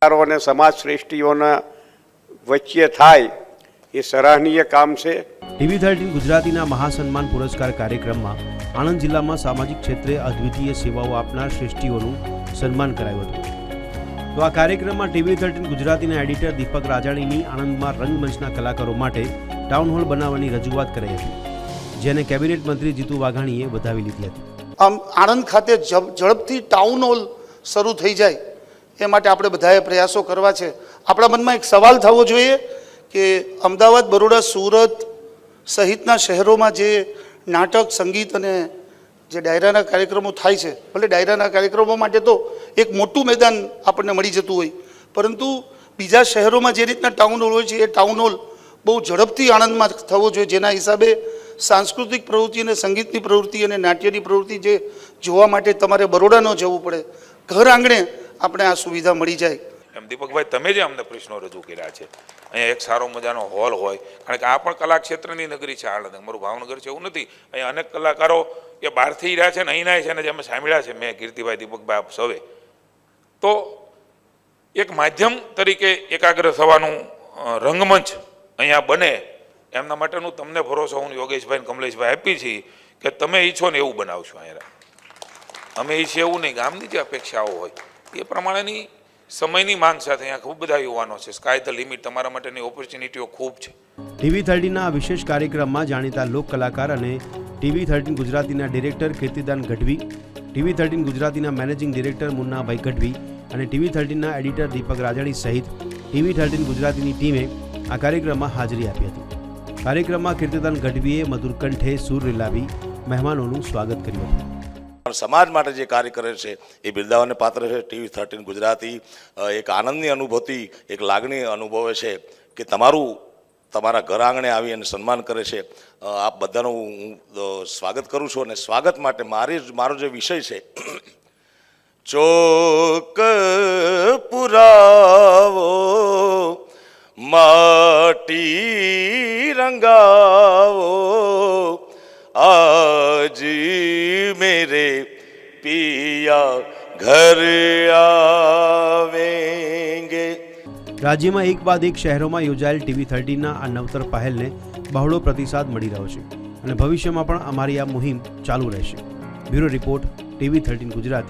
અને સમાજ શ્રેષ્ઠીઓના વચ્ચે થાય એ સરાહનીય કામ છે। TV13 ગુજરાતીના મહાસન્માન પુરસ્કાર કાર્યક્રમમાં આણંદ જિલ્લામાં સામાજિક ક્ષેત્રે અદ્વિતીય સેવાઓ આપનાર શ્રેષ્ઠીઓનું સન્માન કરાયું હતું। તો આ કાર્યક્રમમાં TV13 ગુજરાતીના એડિટર દીપક રાજાણીની આણંદમાં રંગમંચના કલાકારો માટે ટાઉન હોલ બનાવવાની રજૂઆત કરાઈ હતી, જેને કેબિનેટ મંત્રી જીતુ વાઘાણીએ વધાવી લીધી હતી। આમ આણંદ ખાતે ઝડપથી ટાઉન હોલ શરૂ થઈ જાય એ માટે આપણે બધાએ પ્રયાસો કરવા છે। આપણા મનમાં એક સવાલ થવો જોઈએ કે અમદાવાદ, બરોડા, સુરત સહિતના શહેરોમાં જે નાટક, સંગીત અને જે ડાયરાના કાર્યક્રમો થાય છે, ભલે ડાયરાના કાર્યક્રમો માટે તો એક મોટું મેદાન આપણને મળી જતું હોય, પરંતુ બીજા શહેરોમાં જે રીતના ટાઉન હોલ હોય છે એ ટાઉન હોલ બહુ ઝડપથી આણંદમાં થવો જોઈએ, જેના હિસાબે સાંસ્કૃતિક પ્રવૃત્તિ અને સંગીતની પ્રવૃત્તિ અને નાટ્યની પ્રવૃત્તિ જે જોવા માટે તમારે બરોડા ન જવું પડે, ઘર આંગણે આપણે આ સુવિધા મળી જાય। એમ દીપકભાઈ, તમે જે અમને પ્રશ્નો રજૂ કર્યા છે, અહીંયા એક સારો મજાનો હોલ હોય, કારણ કે આ પણ કલા ક્ષેત્રની નગરી છે આણંદ, અમારું ભાવનગર છે એવું નથી। અહીંયા અનેક કલાકારો કે બહારથી રહ્યા છે ને અહીંના છે ને જે અમે સાંભળ્યા છે, મેં, કીર્તિભાઈ, દીપકભાઈ, આપ સૌએ, તો એક માધ્યમ તરીકે એકાગ્ર થવાનું રંગમંચ અહીંયા બને એમના માટેનું તમને ભરોસો હું યોગેશભાઈ, કમલેશભાઈ આપી છીએ કે તમે ઈચ્છો ને એવું બનાવશો। અહીંયા અમે ઈચ્છીએ એવું નહીં, ગામની જે અપેક્ષાઓ હોય એ પ્રમાણેની સમયની માંગ સાથે અહીંયા ખૂબ બધા યુવાનો છે। સ્કાય ધ લિમિટ, તમારા માટેની ઓપોર્ચ્યુનિટીઓ ખૂબ છે। TV13ના આ વિશેષ કાર્યક્રમમાં જાણીતા લોક કલાકાર અને TV13 ગુજરાતીના ડિરેક્ટર કીર્તિદાન ગઢવી, TV13 ગુજરાતીના મેનેજિંગ ડિરેક્ટર મુન્નાભાઈ ગઢવી અને TV13ના એડિટર દીપક રાજાણી સહિત TV13 ગુજરાતીની ટીમે આ કાર્યક્રમમાં હાજરી આપી હતી। કાર્યક્રમમાં કીર્તિદાન ગઢવીએ મધુર કંઠે સૂર રેલાવી મહેમાનોનું સ્વાગત કર્યું હતું। સમાજ માટે જે કાર્ય કરે છે એ બિરદાવાને પાત્ર છે। TV13 ગુજરાતી એક આનંદની અનુભૂતિ, એક લાગણી અનુભવે છે કે તમારા ઘર આંગણે આવી અને સન્માન કરે છે। આપ બધાનું હું સ્વાગત કરું છું અને સ્વાગત માટે મારો જે વિષય છે, ચોક પુરાવો માટી રંગાવો आज मेरे पिया घर आवेंगे। રાજ્યમાં એક બાદ એક શહેરોમાં યોજાયેલ TV13ના આ નવતર પહેલને બહોળો પ્રતિસાદ મળી રહ્યો છે અને ભવિષ્યમાં પણ અમારી આ મુહિમ ચાલુ રહેશે। Bureau report, TV13 Gujarati.